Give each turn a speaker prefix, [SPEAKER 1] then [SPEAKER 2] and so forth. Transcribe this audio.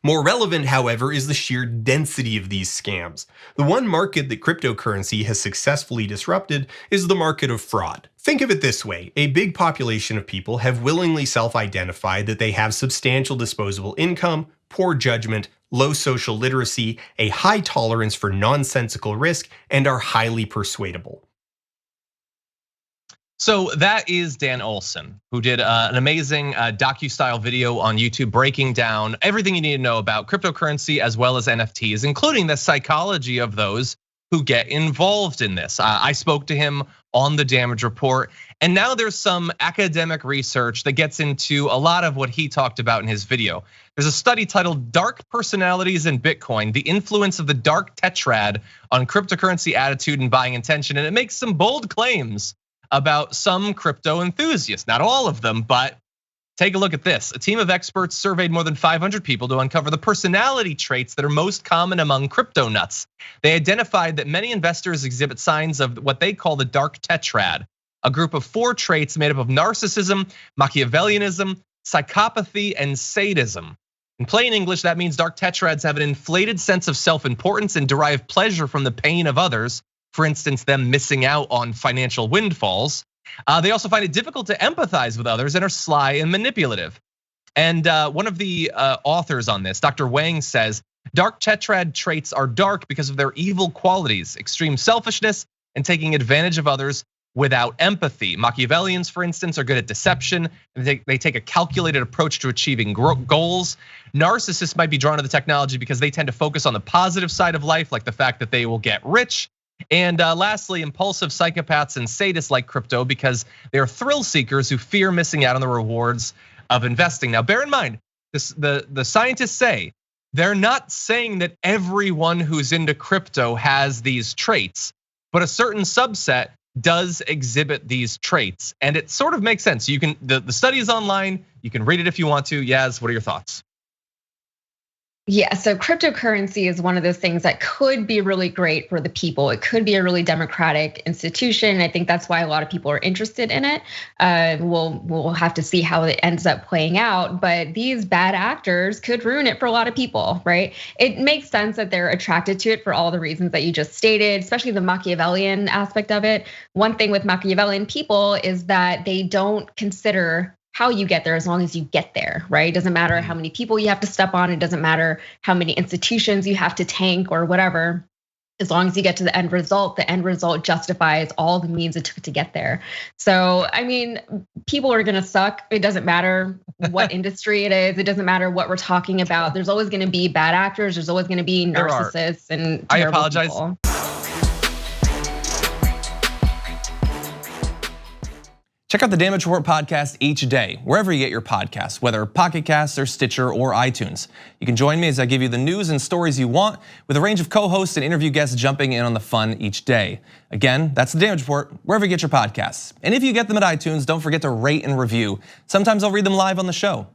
[SPEAKER 1] More relevant, however, is the sheer density of these scams. The one market that cryptocurrency has successfully disrupted is the market of fraud. Think of it this way: a big population of people have willingly self-identified that they have substantial disposable income, poor judgment, low social literacy, a high tolerance for nonsensical risk, and are highly persuadable.
[SPEAKER 2] So that is Dan Olson, who did an amazing docu-style video on YouTube breaking down everything you need to know about cryptocurrency as well as NFTs, including the psychology of those who get involved in this. I spoke to him on the Damage Report, and now there's some academic research that gets into a lot of what he talked about in his video. There's a study titled "Dark Personalities in Bitcoin: The Influence of the Dark Tetrad on Cryptocurrency Attitude and Buying Intention," and it makes some bold claims about some crypto enthusiasts. Not all of them, but take a look at this. A team of experts surveyed more than 500 people to uncover the personality traits that are most common among crypto nuts. They identified that many investors exhibit signs of what they call the dark tetrad, a group of 4 traits made up of narcissism, Machiavellianism, psychopathy, and sadism. In plain English, that means dark tetrads have an inflated sense of self-importance and derive pleasure from the pain of others. For instance, them missing out on financial windfalls. They also find it difficult to empathize with others and are sly and manipulative. And one of the authors on this, Dr. Wang, says, dark tetrad traits are dark because of their evil qualities, extreme selfishness, and taking advantage of others without empathy. Machiavellians, for instance, are good at deception. They take a calculated approach to achieving goals. Narcissists might be drawn to the technology because they tend to focus on the positive side of life, like the fact that they will get rich. And lastly, impulsive psychopaths and sadists like crypto because they're thrill seekers who fear missing out on the rewards of investing. Now, bear in mind, the scientists say they're not saying that everyone who's into crypto has these traits, but a certain subset does exhibit these traits, and it sort of makes sense. You can the study is online. You can read it if you want to. Yaz, what are your thoughts?
[SPEAKER 3] Yeah, so cryptocurrency is one of those things that could be really great for the people. It could be a really democratic institution. I think that's why a lot of people are interested in it. We'll have to see how it ends up playing out, but these bad actors could ruin it for a lot of people, right? It makes sense that they're attracted to it for all the reasons that you just stated, especially the Machiavellian aspect of it. One thing with Machiavellian people is that they don't consider how you get there as long as you get there, right? It doesn't matter how many people you have to step on. It doesn't matter how many institutions you have to tank or whatever. As long as you get to the end result justifies all the means it took to get there. So, I mean, people are gonna suck. It doesn't matter what industry it is. It doesn't matter what we're talking about. There's always gonna be bad actors. There's always gonna be narcissists and
[SPEAKER 2] I apologize.
[SPEAKER 3] People.
[SPEAKER 4] Check out the Damage Report podcast each day, wherever you get your podcasts, whether Pocket Casts or Stitcher or iTunes. You can join me as I give you the news and stories you want, with a range of co-hosts and interview guests jumping in on the fun each day. Again, that's the Damage Report, wherever you get your podcasts. And if you get them at iTunes, don't forget to rate and review. Sometimes I'll read them live on the show.